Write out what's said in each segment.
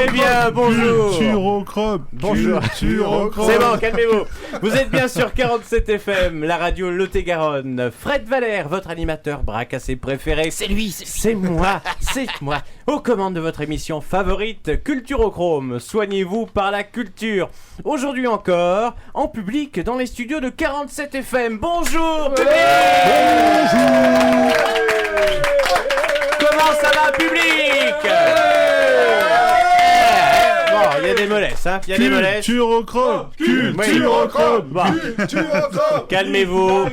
Eh bien, bonjour. Bonjour. C'est bon, calmez-vous. Vous êtes bien sur 47 FM, la radio Lot-et-Garonne. Fred Valère, votre animateur bracassé préféré. C'est lui. C'est moi. Aux commandes de votre émission favorite, Culturochrome. Soignez-vous par la culture. Aujourd'hui encore, en public dans les studios de 47 FM. Bonjour, public. Comment ça va, public? Bon, il y a des mollesses, hein. Il y a des mollesses. Culturochrome. Bon. Calmez-vous.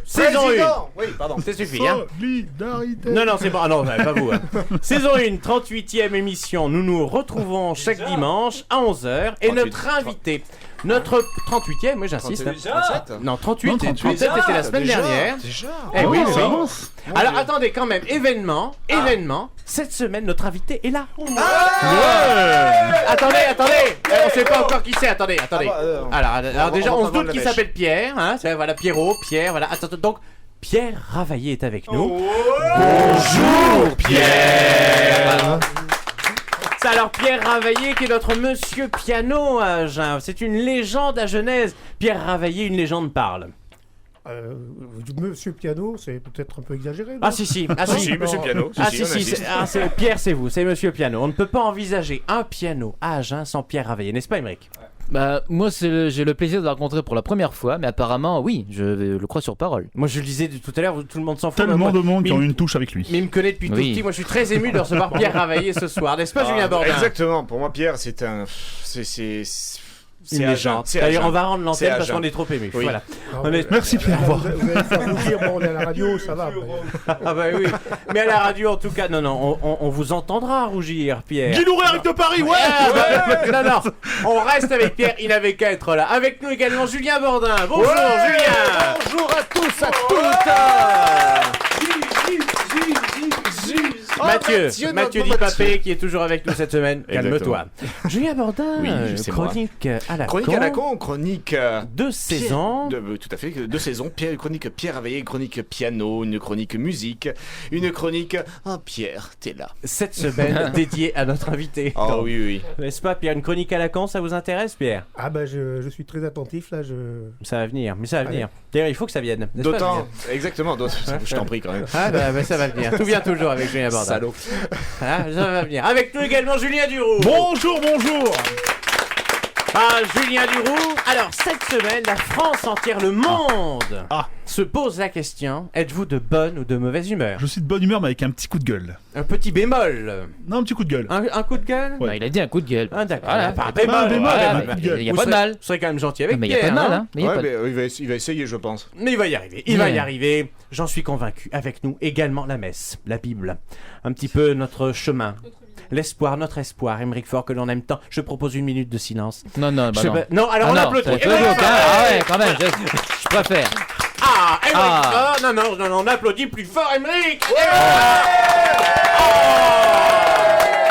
Saison 1. Oui, pardon. Ça suffit, hein. Solidarité. Non, c'est bon. Ah non, pas vous. Hein. Saison 1, 38e émission. Nous nous retrouvons chaque dimanche à 11h. Et notre invité, notre 38e, moi j'insiste. 37. Non, 38. Non, 38. 37, c'était la semaine dernière. Déjà. Eh oui, ça oui. avance. Alors attendez, quand même, événement. Cette semaine, notre invité est là. Attendez, on sait pas encore qui c'est. Attendez. Alors déjà, on se doute qu'il s'appelle Pierre. Hein, voilà, Pierrot, Pierre. Voilà. Attends, donc Pierre Ravaillé est avec nous. Bonjour Pierre. Alors Pierre Ravaillé qui est notre monsieur piano à Agen. C'est une légende à Genèse. Pierre Ravaillé, une légende parle. Monsieur Piano, c'est peut-être un peu exagéré. Non? Ah si, Monsieur Piano. Pierre, c'est vous, c'est monsieur piano. On ne peut pas envisager un piano à Agen sans Pierre Ravaillé, n'est-ce pas, Émeric? Bah, moi, j'ai le plaisir de le rencontrer pour la première fois, mais apparemment, oui, je le crois sur parole. Moi, je le disais tout à l'heure, tout le monde s'en fout. Tellement de monde qui ont une touche avec lui. Mais il me connaît depuis tout Oui. petit. Moi, je suis très ému de recevoir Pierre Ravaillé ce soir, n'est-ce pas, Julien Bordin? Exactement. Pour moi, Pierre, c'est Une légende. D'ailleurs, on va rendre l'antenne parce qu'on est trop ému. Oui. Voilà. Non, On mais- est- Merci Pierre. Au revoir. Vous allez faire rougir, bon, on est à la radio, ça va. Ah bah oui. Mais à la radio, en tout cas, non, on vous entendra rougir, Pierre. Guy Louret arrive de Paris, ouais. Non, on reste avec Pierre, il n'avait qu'à être là. Avec nous également Julien Bordin. Bonjour Julien. Bonjour à tous, à toutes. Mathieu Di Papé qui est toujours avec nous cette semaine. Calme-toi. Julien Bordin, Oui, c'est moi. chronique à la Chronique à la con, chronique. Deux saisons. Tout à fait, 2 saisons. Chronique Pierre Ravaillé, chronique piano, une chronique musique, une chronique. Ah, Pierre, t'es là. Cette semaine dédiée à notre invité. Oh oui. N'est-ce pas, Pierre? Une chronique à la con, ça vous intéresse, Pierre? Ah bah je suis très attentif là, Ça va venir, mais ça va venir. D'ailleurs, il faut que ça vienne. n'est-ce pas, D'autant. Julien? Exactement, je t'en prie quand même. Ah bah ça va venir. Tout vient toujours avec Julien Bordin. Salaud. Ah, ça va venir. Avec nous également Julien Duroux. Bonjour. Ah, Julien Duroux. Alors, cette semaine, la France entière, le monde se pose la question, êtes-vous de bonne ou de mauvaise humeur? Je suis de bonne humeur, mais avec un petit coup de gueule. Un petit bémol. Non, un petit coup de gueule. Un coup de gueule? Ouais. Bah, il a dit un coup de gueule. Ah, d'accord. Voilà. Pas un Un bémol. bémol, Voilà, un mais coup de gueule. Il n'y a vous pas de serez- mal. Vous serez quand même gentil avec Mais il n'y a Pierre. pas de mal, hein. hein. Mais il y a Ouais, pas de- mais il va essayer, je pense. Mais il va y arriver, y arriver. J'en suis convaincu. Avec nous également la messe, la Bible. Un petit peu notre chemin. L'espoir, notre espoir, Émeric Faure que l'on aime tant. Je propose 1 minute de silence. Non, non, bah non. Non, alors Ah on non, applaudit. c'est un peu joke, hein. Ah ouais, quand même, je préfère. Ah, Émeric Ah. Faure. Non, on applaudit plus fort, Émeric.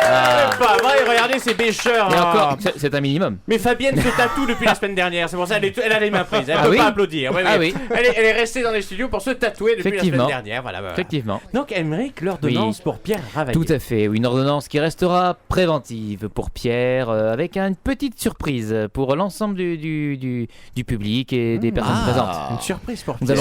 Ah. C'est pas vrai, regardez ces bêcheurs. Et hein. encore, c'est un minimum. Mais Fabienne se tatoue depuis la semaine dernière, c'est pour ça elle a les mains prises, elle Ah peut oui pas applaudir. Ouais, Ah mais oui. elle est restée dans les studios pour se tatouer depuis la semaine Effectivement. dernière. Voilà. Effectivement. Donc Émeric, l'ordonnance Oui. pour Pierre Ravaillé. Tout à fait, une ordonnance qui restera préventive pour Pierre, avec une petite surprise pour l'ensemble du public et des personnes présentes. Une surprise pour Nous Pierre.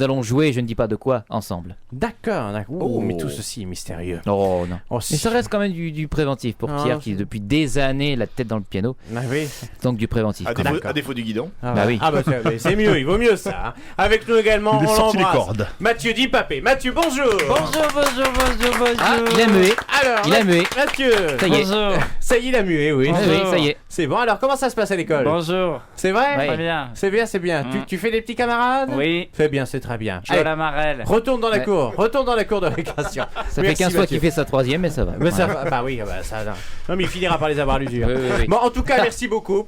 allons jouer, je ne dis pas de quoi, ensemble. D'accord. Oh. Mais tout ceci est mystérieux. Oh non. Oh, Mais ça reste quand même du préventif pour Ah, Pierre qui depuis des années la tête dans le piano, Ah oui. donc du préventif. À quand même. défaut du guidon. Ah, Bah oui. Ah bah c'est mieux, il vaut mieux ça. hein. Avec nous également, Il est on sorti les l'embrasse. cordes. Mathieu Di Papé. Mathieu, bonjour. Bonjour. Ah, il a mué. Alors, Il a mué. Mathieu. Ça y est. Bonjour. Ça y est, il a mué, oui. Ah oui, ça y est. C'est bon. Alors, comment ça se passe à l'école? Bonjour. C'est vrai? Ouais. Très bien. C'est bien. Tu fais des petits camarades? Oui. Fais bien, c'est très bien. Je suis à Allez, la marelle. retourne dans la Ouais. cour. Retourne dans la cour de récréation. Ça Merci, fait 15 fois Mathieu. qu'il fait sa troisième, mais ça va. Mais ça, Ouais. bah oui, bah ça. Non, mais il finira par les avoir à l'usure. Oui. Bon, en tout cas, merci beaucoup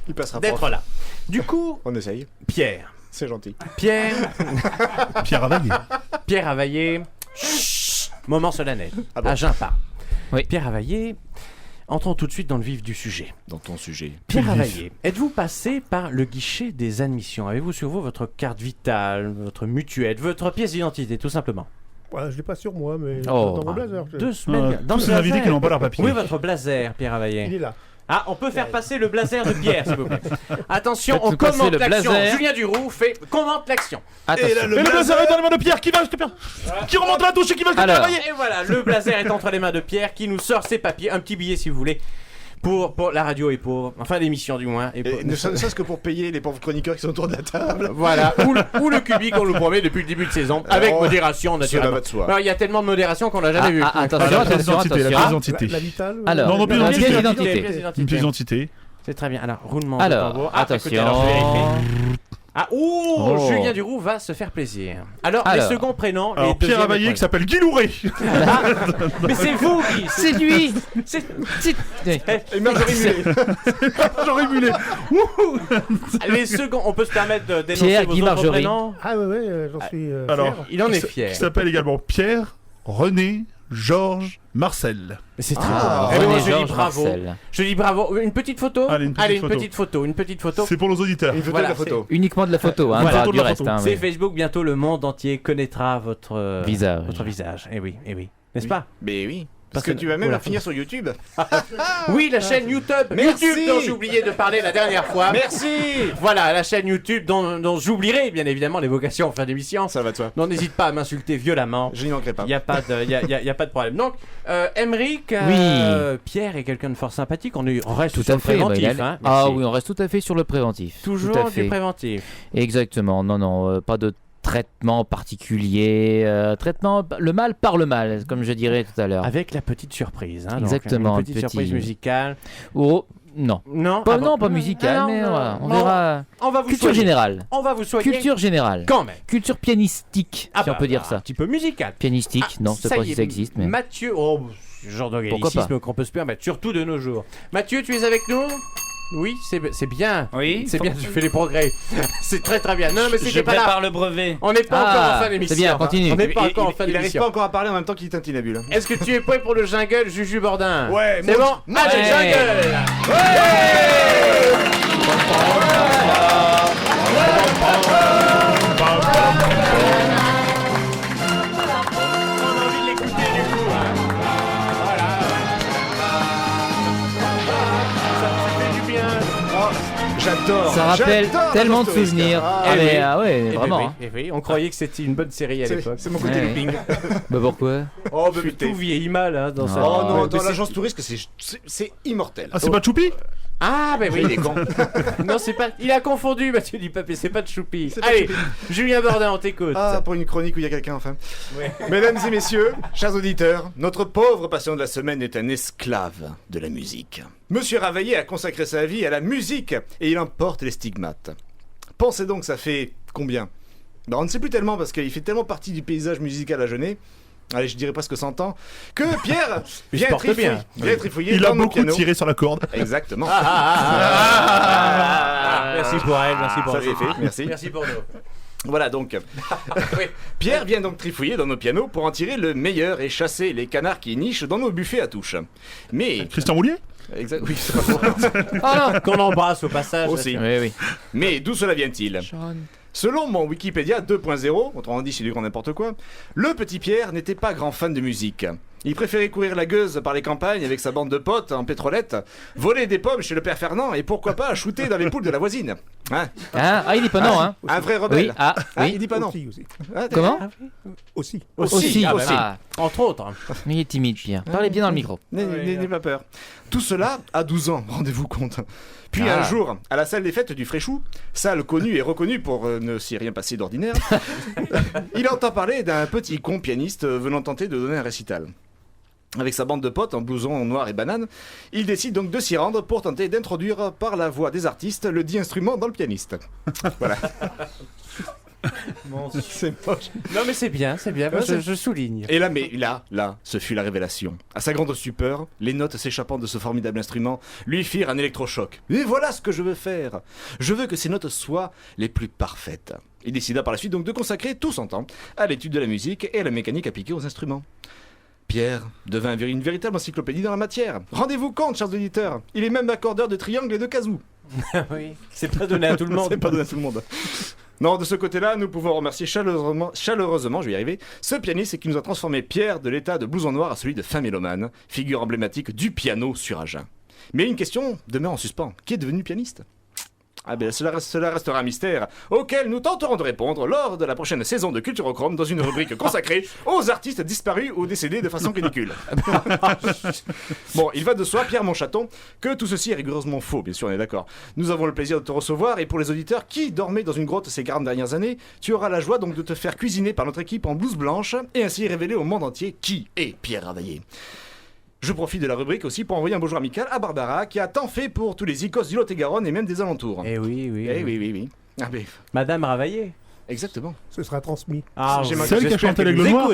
Il passera d'être là. Du coup, On essaye. Pierre. C'est gentil. Pierre Pierre Ravaillé. Ravaillé. Chut, moment solennel. Ah bon Agen part. Oui. Pierre Ravaillé. entrons tout de suite dans le vif du sujet. Dans ton sujet. Pierre Ravaillé, êtes-vous passé par le guichet des admissions? Avez-vous sur vous votre carte vitale, votre mutuelle, votre pièce d'identité, tout simplement? Ouais, je l'ai pas sur moi, mais Oh. dans mon blazer. 2 semaines. Tous ces invités qui n'ont pas leur papier. Oui, votre blazer, Pierre Ravaillé. Il est là. Ah, on peut faire passer le blazer de Pierre, s'il vous plaît. Attention, on Faites-nous passer commente le l'action. blazer. Julien Duroux commente l'action. Attention. Et le blazer est dans les mains de Pierre qui va, qui remonte la touche et qui va se Alors. travailler. Et voilà, le blazer est entre les mains de Pierre qui nous sort ses papiers, un petit billet si vous voulez. Pour la radio est pauvre, enfin l'émission du moins. Et Ne serait-ce que pour payer les pauvres chroniqueurs qui sont autour de la table. Voilà, ou le cubique qu'on nous promet depuis le début de saison, avec modération Cela naturellement. va de soi. Alors, il y a tellement de modération qu'on l'a jamais vu. Attention, La pièce attention, d'identité, la pièce attention. d'identité. La vitale. Alors, Non, non, pièce la d'identité. pièce d'identité. Une pièce d'identité. C'est très bien. Alors, roulement de Alors, tambour. Ah, écoutez, attention. alors, je vais vérifier. Ah, Oh. Julien Duroux va se faire plaisir. Alors, Alors. les seconds prénoms. Alors les Pierre deuxièmes Ravaillé et qui s'appelle Guy Louret. Mais c'est vous qui. C'est lui. C'est. Et Marjorie Mulet. J'aurais vu les. Les seconds, on peut se permettre de dénoncer Pierre, vos Guy, autres Marjorie. prénoms. Ah ouais, j'en suis Alors, fier. Il en est Qui fier. s'appelle également Pierre, René, Georges, Marcel. Mais c'est très Ah. bon. Eh ben, moi, René je dis Georges bravo. Marcel. Je dis bravo. Une petite photo. Allez, une petite photo. C'est pour nos auditeurs. Une photo Voilà, de la photo. Uniquement de la photo, hein, Voilà. pas Photo de du la reste. photo. Hein, C'est mais- Facebook, bientôt le monde entier connaîtra votre Visage. Votre visage. Eh oui, eh oui. N'est-ce Oui. pas? Mais oui. Parce Parce que que- tu vas même Oula. la finir sur YouTube. Oui, la chaîne YouTube. Merci. YouTube dont j'ai oublié de parler la dernière fois. Merci. Voilà, la chaîne YouTube dont j'oublierai bien évidemment l'évocation en fin d'émission. Ça va de soi. Non, n'hésite pas à m'insulter violemment. Je n'y manquerai pas. Il n'y a pas de problème. Donc, Emeric, Pierre est quelqu'un de fort sympathique. On reste Tout sur à le fait. préventif. bah, Hein. Ah Merci. oui, on reste tout à fait sur le préventif. Toujours tout à du fait. préventif. Exactement. Non, non, pas de traitement particulier. Traitement, le mal par le mal, comme je dirais tout à l'heure. Avec la petite surprise. Hein, donc, Exactement, une petite petit- surprise musicale. Oh, non. Non, Pas, ah bon. non, pas musical, Ah non, mais non. voilà, on Non. verra. On va vous Culture soigner. générale. On va vous soigner. Culture générale. Quand même. Culture pianistique, si on peut dire Un ça. petit peu musical. Pianistique, Ah, non, je sais pas si ça existe, mais. Mathieu, oh, ce genre d'organicisme qu'on peut se permettre, surtout de nos jours. Mathieu, tu es avec nous? Oui, c'est bien. Oui, C'est bien, tu fais les progrès. C'est très très bien. Non, mais je c'était pas là. prépare le brevet. On n'est pas encore en fin d'émission. c'est bien, continue. On n'est pas Il- encore en il- fin Il n'arrive d'émission. pas encore à parler en même temps qu'il tintinabule. Est-ce que tu es prêt pour le jungle, Juju Bordin? Ouais, C'est bon? moi, Allez, ouais. jungle! On a envie de l'écouter du coup. Hein. Voilà. Ça fait du bien. J'adore. Ça rappelle J'adore tellement de Touriste. souvenirs. Ah, Ah, eh mais oui. ah ouais, Eh ben vraiment. oui, hein. eh oui, on croyait que c'était une bonne série à l'époque. c'est mon côté Ouais. looping. Bah pourquoi? Oh, mais Futé. tout vieillit mal hein, dans Non. ça. Oh non, Ouais, dans mais l'agence touriste, c'est immortel. Ah, c'est pas Choupi? Ah, ben oui, Il est con. Non, c'est pas. Il a confondu, Mathieu Dupapier, c'est pas de Choupi. C'est pas Allez, Choupi. Julien Bordin, on t'écoute. Ah, pour une chronique où il y a quelqu'un enfin. Ouais. Mesdames et messieurs, chers auditeurs, notre pauvre patient de la semaine est un esclave de la musique. Monsieur Ravaillé a consacré sa vie à la musique et il en porte les stigmates. Pensez donc, ça fait combien? Ben, on ne sait plus tellement parce qu'il fait tellement partie du paysage musical à Genève. Allez, je dirais presque 100 ans. Que Pierre Il vient se porte trifouiller, bien. vient trifouiller Il a dans nos beaucoup pianos. tiré sur la corde. Exactement. Merci pour elle, merci pour Ça elle. c'est fait, merci. Merci pour nous. Voilà donc. Oui. Pierre vient donc trifouiller dans nos pianos pour en tirer le meilleur et chasser les canards qui nichent dans nos buffets à touches. Mais. Christian Roulier? Exact, oui, c'est pas faux. Ah Qu'on embrasse au passage. Aussi. non. Oui, oui. Mais d'où cela vient-il? Selon mon Wikipédia 2.0, autrement dit c'est du grand n'importe quoi, le petit Pierre n'était pas grand fan de musique. Il préférait courir la gueuse par les campagnes avec sa bande de potes en pétrolette, voler des pommes chez le père Fernand et pourquoi pas shooter dans les poules de la voisine. Hein? Hein ah, il dit pas non, hein. Un vrai rebelle. Oui, ah, Hein, oui. il dit pas non. Aussi. Ah, t'es- Comment? Aussi. Aussi. Ah, bah, Ah, Entre autres. mais il est timide, Pierre. Parlez bien dans le micro. N'ayez pas peur. Tout cela à 12 ans, rendez-vous compte. Puis Ah. un jour, à la salle des fêtes du Fréchou, salle connue et reconnue pour ne s'y rien passer d'ordinaire, il entend parler d'un petit con pianiste venant tenter de donner un récital. Avec sa bande de potes en blouson noir et banane, il décide donc de s'y rendre pour tenter d'introduire par la voix des artistes le dit instrument dans le pianiste. Voilà. C'est moche. Non, mais c'est bien, c'est bien. Moi, je souligne. Et là, ce fut la révélation. À sa grande stupeur, les notes s'échappant de ce formidable instrument lui firent un électrochoc. Et voilà ce que je veux faire. Je veux que ces notes soient les plus parfaites. Il décida par la suite donc de consacrer tout son temps à l'étude de la musique et à la mécanique appliquée aux instruments. Pierre devint une véritable encyclopédie dans la matière. Rendez-vous compte, chers auditeurs, il est même accordeur de triangles et de kazoo. Oui, c'est pas donné à tout le monde. C'est pas donné à tout le monde. Non, de ce côté-là, nous pouvons remercier chaleureusement, je vais y arriver, ce pianiste qui nous a transformé Pierre de l'état de blouson noir à celui de fin mélomane, figure emblématique du piano sur Agen. Mais une question demeure en suspens. Qui est devenu pianiste ? Ah ben cela restera un mystère auquel nous tenterons de répondre lors de la prochaine saison de Culturochrome dans une rubrique consacrée aux artistes disparus ou décédés de façon ridicule. Bon, il va de soi, Pierre Monchaton, que tout ceci est rigoureusement faux, bien sûr, on est d'accord. Nous avons le plaisir de te recevoir et pour les auditeurs qui dormaient dans une grotte ces 40 dernières années, tu auras la joie donc de te faire cuisiner par notre équipe en blouse blanche et ainsi révéler au monde entier qui est Pierre Ravaillé. Je profite de la rubrique aussi pour envoyer un bonjour amical à Barbara qui a tant fait pour tous les icos du Lot-et-Garonne et même des alentours. Eh oui. Oui. Ah ben, Madame Ravaillé. Exactement. Ce sera transmis. Ah, Celle qui a chanté l'aigle noir.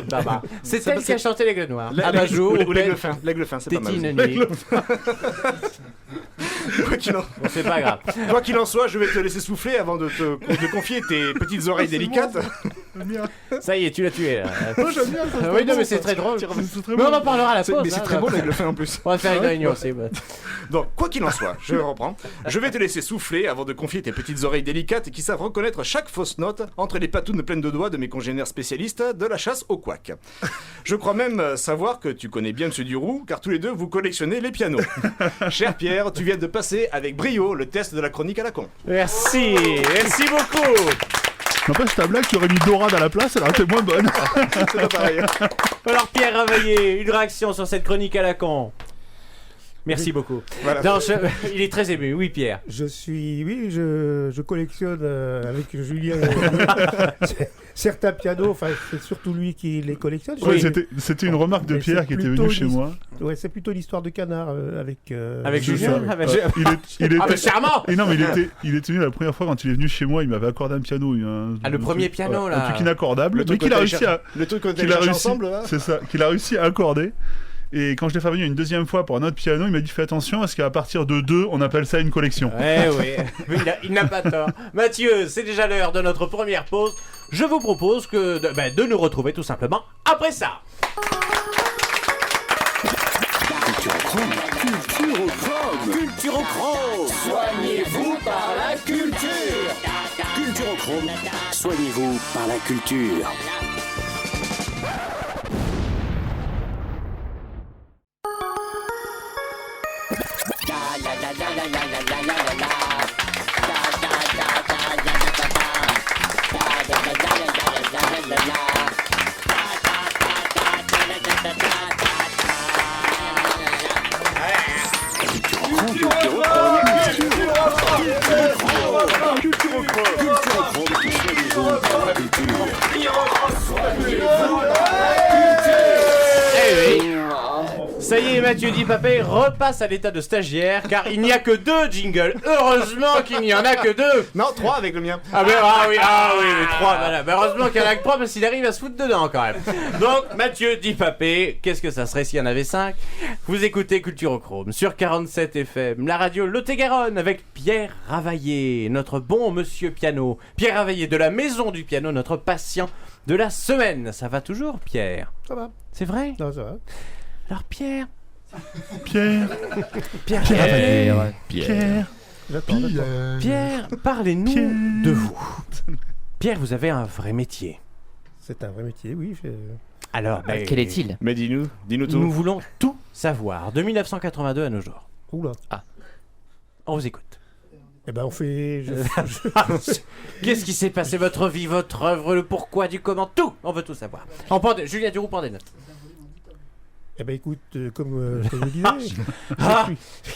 C'est elle qui a chanté l'aigle noir. Ou l'aigle fin. L'aigle fin, c'est pas mal. C'est pas grave. Quoi qu'il en soit, je vais te laisser souffler avant de confier tes petites oreilles délicates. Ça y est, tu l'as tué là. Moi j'aime bien ça. Oui, non, mais c'est très drôle. Mais on en parlera à la pause. Mais c'est très beau l'aigle fin en plus. On va faire une réunion aussi. Donc, quoi qu'il en soit, je reprends. Je vais te laisser souffler avant de confier tes petites oreilles délicates qui savent reconnaître chaque fausse note entre les patounes pleines de doigts de mes congénères spécialistes de la chasse au couac. Je crois même savoir que tu connais bien Monsieur Duroux, car tous les deux vous collectionnez les pianos. Cher Pierre, tu viens de passer avec brio le test de la chronique à la con. Merci beaucoup. N'empêche ta blague, tu aurais mis Dorade à la place, elle aurait été moins bonne. C'est pas pareil. Alors Pierre Ravaillé, une réaction sur cette chronique à la con. Merci beaucoup. Voilà. Non, il est très ému, oui Pierre. Je collectionne avec Julien certains pianos, enfin c'est surtout lui qui les collectionne. Oui, c'était une remarque de Mais Pierre c'est qui était plutôt venu chez moi. Ouais, c'est plutôt l'histoire de Canard avec Julien. Il était... Ah mais charmant. Et non mais il était venu la première fois quand il est venu chez moi, il m'avait accordé un piano. Le premier piano là. Un truc inaccordable. Le truc qu'il a réussi à... Le truc qu'on a cherché ensemble là. C'est ça, qu'il a réussi à accorder. Et quand je l'ai fait venir une deuxième fois pour un autre piano, il m'a dit fais attention parce qu'à partir de 2, on appelle ça une collection. Oui, il n'a pas tort. Mathieu, c'est déjà l'heure de notre première pause. Je vous propose de nous retrouver tout simplement après ça. Culturochrome. Soignez-vous par la culture. Culturochrome. Soignez-vous par la culture. Ça y est, Mathieu Dipapé repasse à l'état de stagiaire car il n'y a que 2 jingles. Heureusement qu'il n'y en a que 2. Non, 3 avec le mien. Ah oui, 3, voilà. Bah, heureusement qu'il y en a que 3 parce qu'il arrive à se foutre dedans quand même. Donc, Mathieu Dipapé, qu'est-ce que ça serait s'il y en avait 5 ? Vous écoutez Culturochrome sur 47 FM, la radio Lot-et-Garonne avec Pierre Ravaillé, notre bon monsieur piano. Pierre Ravaillé de la Maison du Piano, notre patient de la semaine. Ça va toujours, Pierre ? Ça va. C'est vrai ? Non, ça va. Alors, Pierre, parlez-nous de vous. Pierre, vous avez un vrai métier. C'est un vrai métier, oui. Alors, quel est-il ? Mais dis-nous tout. Nous voulons tout savoir, de 1982 à nos jours. Oula. On vous écoute. Eh ben on fait... Qu'est-ce qui s'est passé, votre vie, votre œuvre, le pourquoi, du comment, tout. On veut tout savoir. Julien Duroux prend des notes. Eh ben écoute, comme je te le disais...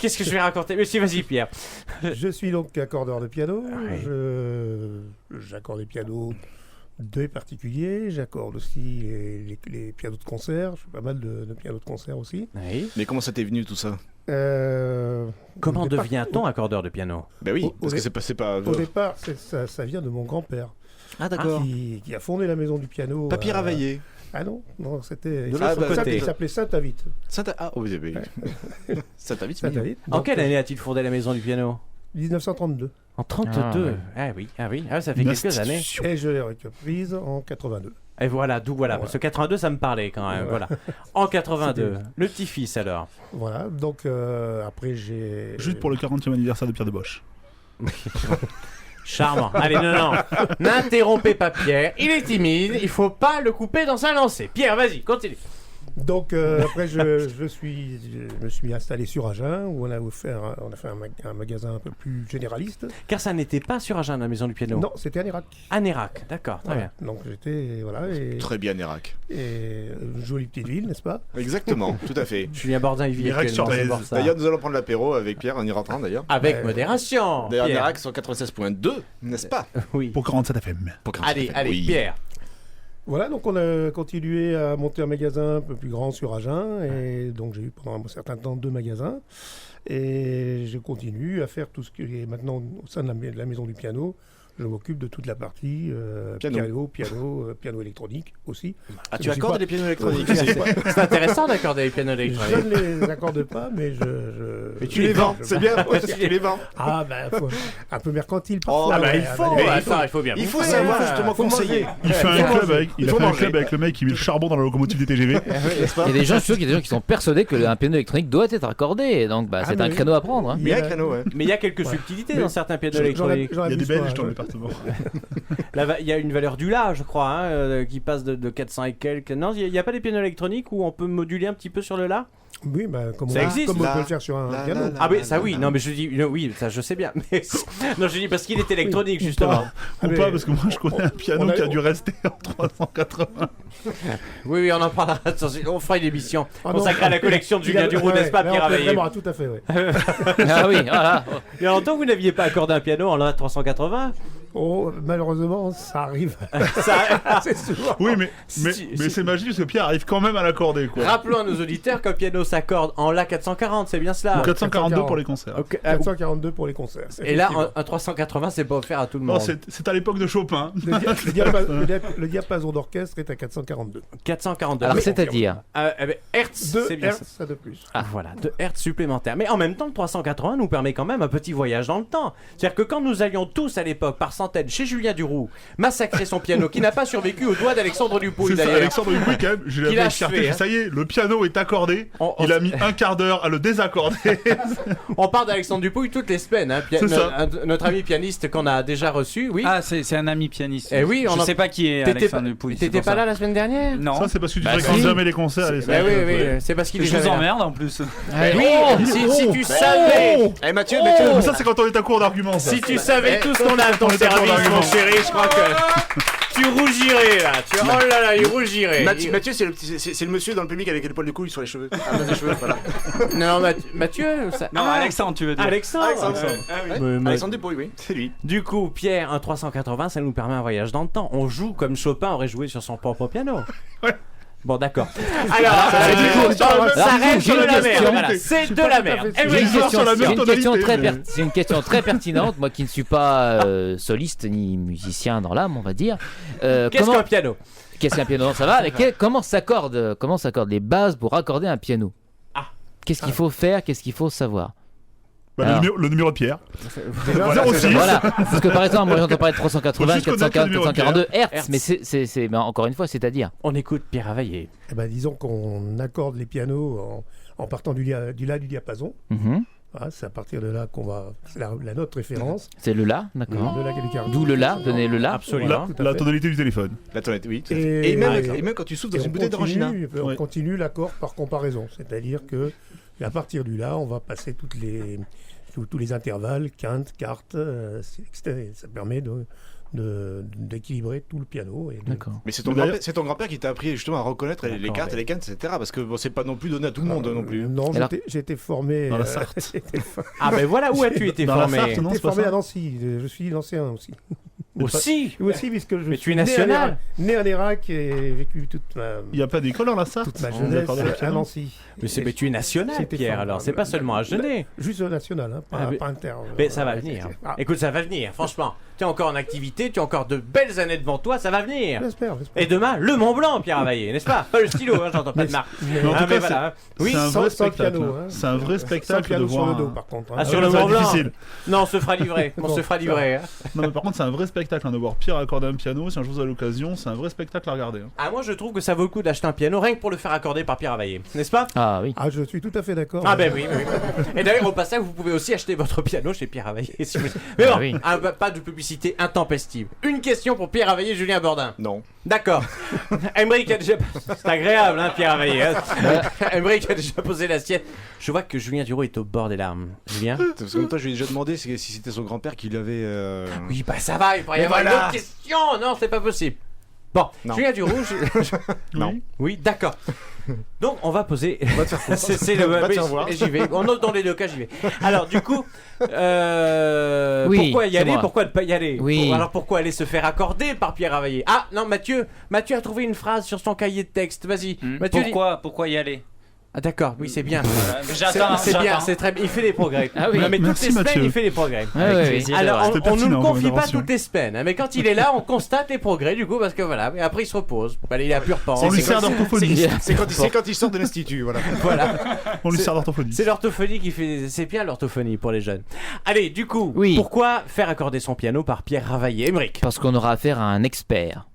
Qu'est-ce que je vais raconter ? Monsieur, vas-y Pierre. Je suis donc accordeur de piano. Oui. J'accorde des pianos de particuliers. J'accorde aussi les pianos de concert. Je fais pas mal de pianos de concert aussi. Oui. Mais comment ça t'est venu tout ça ? Comment devient-on accordeur de piano ? Ben oui, parce que c'est pas... Au départ, ça vient de mon grand-père. Ah d'accord. Qui a fondé la Maison du Piano. Papy Ravaillé. Ah non, c'était... De l'autre côté. Il s'appelait Saint-Avit. Oui. Saint-Avit. Saint-Avit. En quelle année a-t-il fondé la Maison du Piano ? 1932. En 32. Ah oui. Ah, ça fait quelques années. Et je l'ai reprise en 82. Et voilà, d'où voilà. Parce que 82, ça me parlait quand même. Voilà. En 82, le petit-fils alors. Voilà, donc après j'ai... Juste pour le 40e anniversaire de Pierre Deboche. Charmant. Allez, non. N'interrompez pas Pierre. Il est timide. Il faut pas le couper dans sa lancée. Pierre, vas-y, continue. Donc après je me suis installé sur Agen où on a fait un magasin un peu plus généraliste. Car ça n'était pas sur Agen, la maison du piano. Non, c'était à Nérac. À Nérac, d'accord, très bien. Donc j'étais Très bien, Nérac. Et une jolie petite ville, n'est-ce pas? Exactement, tout à fait. Julien Bordin, il vit Nérac-sur-Bèze. actuellement, c'est pour ça. D'ailleurs, nous allons prendre l'apéro avec Pierre en y rentrant d'ailleurs. Avec modération. D'ailleurs, Pierre. Nérac 196.2, n'est-ce pas? Oui. Pour 47 FM. Allez, Oui. Pierre. Voilà, donc on a continué à monter un magasin un peu plus grand sur Agen, et donc j'ai eu pendant un certain temps 2 magasins, et je continue à faire tout ce qui est maintenant au sein de la maison du piano. Je m'occupe de toute la partie piano électronique aussi. Ah, Je tu suis accordes pas- les pianos électroniques? C'est intéressant d'accorder les pianos Je électroniques. ne les accorde pas, mais je... Mais tu les vends, c'est bien, tu les vends. Ah ben, un peu mercantile Oh, parfois. bah, il faut, mais- attends, il faut bien. Il faut bouffer, savoir hein. justement faut conseiller. Il fait un club avec, il a Faut fait un manger. club avec le mec qui met le charbon dans la locomotive des TGV. N'est-ce pas? Il y a des gens, je suis sûr qu'il y a des gens qui sont persuadés qu'un piano électronique doit être accordé. Et donc, c'est mais un oui. créneau à prendre. Hein. Il y a un créneau, ouais. Mais il y a quelques Ouais. subtilités Mais dans certains pianos J'en ai- électroniques. j'en Il y a des abuse pas, Belges dans hein. le département. Il y a une valeur du La, je crois, qui passe de 400 et quelques. Non, il n'y a pas des pianos électroniques où on peut moduler un petit peu sur le La? Oui, comme Ça existe, comme on là. peut le faire sur un Là, piano. là, là. Ah oui, ça oui. Non, mais je dis, oui, ça je sais bien. Mais non, je dis parce qu'il est électronique justement. Ou mais- pas, parce que moi je connais un piano on a- qui a dû rester en 380. Oui, on en parlera. On fera une émission Ah non. consacrée à la collection de Julien Duroux, n'est-ce pas, là, Pierre on peut Ravaillé? vraiment, tout à fait, oui. Ah oui, voilà. Il y a longtemps que vous n'aviez pas accordé un piano en La 380. Oh, malheureusement, ça arrive Ça- assez souvent. Oui, mais Si- c'est magique parce que Pierre arrive quand même à l'accorder, quoi. Rappelons à nos auditeurs qu'un piano s'accorde en La 440, c'est bien cela. Ou 442 pour les concerts. Ok, 442 pour les concerts. Et là, effectivement. un 380, c'est pas offert à tout le Non, monde. c'est à l'époque de Chopin. Le diapason d'orchestre est à 442. 442. Alors, Mais- c'est-à-dire Hertz, 2 c'est bien ça. Hertz, ça de plus. Ah voilà, 2 Hertz supplémentaires. Mais en même temps, le 380 nous permet quand même un petit voyage dans le temps. C'est-à-dire que quand nous allions tous à l'époque par centaines chez Julien Duroux massacrer son piano, qui n'a pas survécu au doigt d'Alexandre Dupouille C'est ça, d'ailleurs. Alexandre Dupouille, quand même. Je Qu'il l'ai a écarté. achevé, hein. Ça y est, le piano est accordé. Il a mis un quart d'heure à le désaccorder. On parle d'Alexandre Dupouille toutes les semaines. Hein. C'est ça. Notre ami pianiste qu'on a déjà reçu, oui. Ah, c'est un ami pianiste. Eh oui, on je en- sais pas qui est T'étais Alexandre pas, Dupouille. t'étais pas là la semaine dernière? Non. Ça, c'est parce que tu Bah, fréquentes si. jamais les concerts. allez, ça, Bah oui, ouais. oui, c'est parce qu'il est Je vous jamais là. emmerde en plus. Oui, si tu savais, Eh Mathieu, Mais ça, c'est quand on est à court d'arguments. ça. si tu savais tout ce qu'on a à ton On est d'accord service, d'argument. mon chéri, je crois que tu rougirais là. Oh là là, il rougirait. Mathieu, c'est le monsieur dans le public avec les poils de couille sur les cheveux. Ah, dans les cheveux, voilà. Non, Mathieu, ça... Non, Alexandre, tu veux dire. Alexandre. Alexandre Dupouille, oui, c'est lui. Du coup, Pierre, un 380, ça nous permet un voyage dans le temps. On joue comme Chopin aurait joué sur son propre piano. Ouais. Bon, d'accord. Alors, du coup, ça reste j'ai de une la question. merde. Voilà, c'est de la merde. fait Eh J'ai oui, une J'ai question, sur la c'est une tonalité, question très mais- c'est une question très pertinente. Moi qui ne suis pas soliste ni musicien dans l'âme, on va dire. Qu'est-ce qu'un piano? Qu'est-ce qu'un piano? Non, ça va. Avec comment s'accordent les bases pour accorder un piano? Ah. Qu'est-ce qu'il faut faire? Qu'est-ce qu'il faut savoir? Bah, Alors. le numéro de Pierre. Déjà, 06. Voilà. Parce que par exemple, moi j'entends parler de 380, Faut juste connaître 440, le numéro de 442 Hertz, Hertz. mais mais encore une fois, c'est-à-dire. On écoute Pierre Ravaillé. eh ben, disons qu'on accorde les pianos en partant du La du diapason. Mhm. Voilà, c'est à partir de là qu'on va. C'est la note référence. C'est le La, d'accord. De la du quart. D'où le La, donnez le La. Absolument. tout à La fait. tonalité du téléphone. La tonalité, oui. tout à fait. Et même quand tu souffles dans Et une bouteille d'orangina. on Ouais. continue l'accord par comparaison. C'est-à-dire que à partir du là, on va passer tous les intervalles, quinte, quarte, etc. Ça permet d'équilibrer tout le piano. Et de- D'accord. Mais c'est D'ailleurs- ton grand-père qui t'a appris justement à reconnaître les D'accord, cartes et mais- les quintes, etc. Parce que bon, c'est pas non plus donné à tout le monde non plus. Non, Alors- j'ai été formé. Dans la Sarthe. Ah ben voilà où as-tu été Dans la formé Sarthe, non, J'étais c'est pas formé ça. à Nancy. Je suis nancéen aussi. aussi. Aussi, puisque je Mais suis tu es national. né à Nérac et vécu toute Il n'y a pas d'école en la Sarthe. ma On jeunesse accorde le à piano. Nancy. Mais tu es national, C'était Pierre. formidable. Alors c'est pas seulement à Genève. Juste national, hein, Ah, mais- pas inter. Mais ça va venir. Ah, Écoute, ça va venir. Franchement, tu es encore en activité, tu as encore de belles années devant toi, ça va venir. j'espère. Et demain, le Mont Blanc, Pierre Ravaillé, n'est-ce pas? Pas le stylo, hein, j'entends pas de marque. Mais en Ah, tout mais cas, voilà. hein. Oui, c'est un sans- vrai sans le spectacle. piano, hein. C'est un vrai Sans spectacle de piano sur voir. le dos, par contre. hein. Ah, sur le ça va Mont être Blanc. difficile. Non, on se fera livrer. On Bon, se fera ça livrer. hein. Non, mais par contre, c'est un vrai spectacle spectacle de voir Pierre accorder un piano. Si un jour vous avez l'occasion, c'est un vrai spectacle à regarder. Ah, moi je trouve que ça vaut le coup d'acheter un piano rien que pour le faire accorder par Pierre Ravaillé, n'est-ce pas? Ah oui. Ah, je suis tout à fait d'accord. Ah ben oui. Et d'ailleurs au passage vous pouvez aussi acheter votre piano chez Pierre Ravaillé si vous... Mais bon, oui. pas de publicité intempestive. Une question pour Pierre Ravaillé, Julien Bordin. Non. D'accord. Emmerich a déjà... C'est agréable hein Pierre Ravaillé hein. Emmerich a déjà posé la sienne. Je vois que Julien Duro est au bord des larmes. Julien? Parce que toi, je lui ai déjà demandé si c'était son grand-père qui l'avait. Oui bah ça va, il pourrait y avoir une autre question. Non c'est pas possible. Bon, Non. Julien Duro... Non. Oui d'accord. Donc on va poser... Va te faire foutre. c'est le... Va te oui, faire voir. j'y vais. Dans les deux cas j'y vais. Alors du coup... Oui, pourquoi y c'est aller? moi. Pourquoi ne pas y aller? Oui. Alors pourquoi aller se faire accorder par Pierre Ravaillé? Ah non, Mathieu a trouvé une phrase sur son cahier de texte. Vas-y. Mathieu, Pourquoi y aller? Ah d'accord, oui c'est bien. J'attends. C'est bien, c'est très bien. Il fait des progrès. Ah oui. Non, mais toutes Merci, les semaines Mathieu. il fait des progrès. Ouais, ouais, plaisir. Alors C'était on nous le pertinent, confie pas intervention. toutes les semaines, hein, mais quand il est là, on constate les progrès du coup parce que voilà. Et après il se repose. Allez, il est à pur pan. On lui sert d'orthophoniste. C'est quand il sort de l'institut, voilà. Voilà. On lui sert d'orthophoniste. C'est l'orthophonie qui fait. C'est bien l'orthophonie pour les jeunes. Allez, du coup, Oui. pourquoi faire accorder son piano par Pierre Ravaillé? Emmerich. Parce qu'on aura affaire à un expert,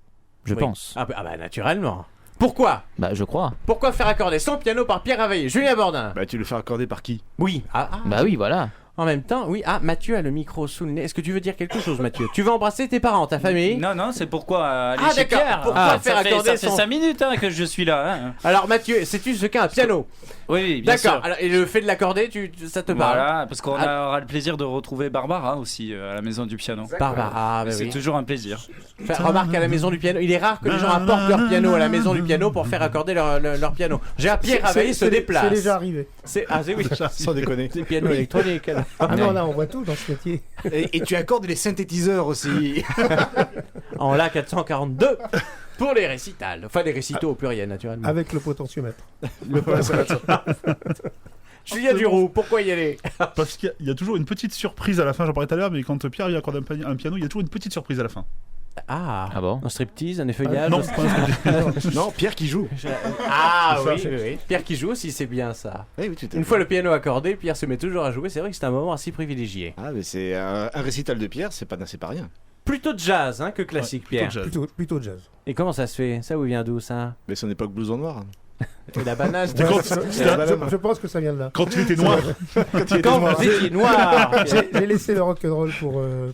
je Oui. pense. Ah bah naturellement. Pourquoi? Bah je crois. Pourquoi faire accorder son piano par Pierre Ravaillé? Julien Bordin. Bah, tu le fais accorder par qui? Oui. Bah oui, voilà. En même temps, oui. Ah, Mathieu a le micro sous le nez. Est-ce que tu veux dire quelque chose, Mathieu? Tu veux embrasser tes parents, ta famille? Non, c'est pourquoi aller Ah, chez d'accord. Pierre. Pourquoi faire ça fait accorder 5 minutes que je suis là. Hein. Alors, Mathieu, sais-tu ce qu'est un piano? Oui, bien D'accord. sûr. Alors, et le fait de l'accorder, ça te parle? Voilà, parce qu'on Ah. aura le plaisir de retrouver Barbara aussi à la maison du piano. Barbara. Ah, bah C'est oui. toujours un plaisir. Remarque à la maison du piano. Il est rare que les gens apportent leur piano à la maison du piano pour faire accorder leur piano. J'ai un Pierre Ravaillé se déplace. C'est déjà arrivé. C'est oui. Sans déconner. C'est piano électronique. alors. Ah non, là, on voit tout dans ce métier. Et tu accordes les synthétiseurs aussi. En la 442 pour les récitals. Enfin, les récitaux au pluriel, naturellement. Avec le potentiomètre. Julien Duroux, pourquoi y aller? Parce qu'il y a toujours une petite surprise à la fin, j'en parlais tout à l'heure, mais quand Pierre vient accorder un piano, il y a toujours une petite surprise à la fin. Ah bon? Un striptease, un effeuillage? Non, pas un truc. Non, Pierre qui joue. Ah C'est ça, oui, c'est- oui. Pierre qui joue aussi, c'est bien ça. Oui, tout à Une fait. fois le piano accordé, Pierre se met toujours à jouer. C'est vrai que c'est un moment assez privilégié. Ah, mais c'est un récital de Pierre, c'est pas rien. Plutôt de jazz que classique, Ouais, Pierre. plutôt jazz. Plutôt jazz. Et comment ça se fait? Ça vous vient d'où ça? Mais son époque blouson noir. Et la banane? C'était quand- Ouais, c'était- je pense que ça vient de là. Quand tu étais noir. Quand vous étiez noir. J'ai laissé le rock'n'roll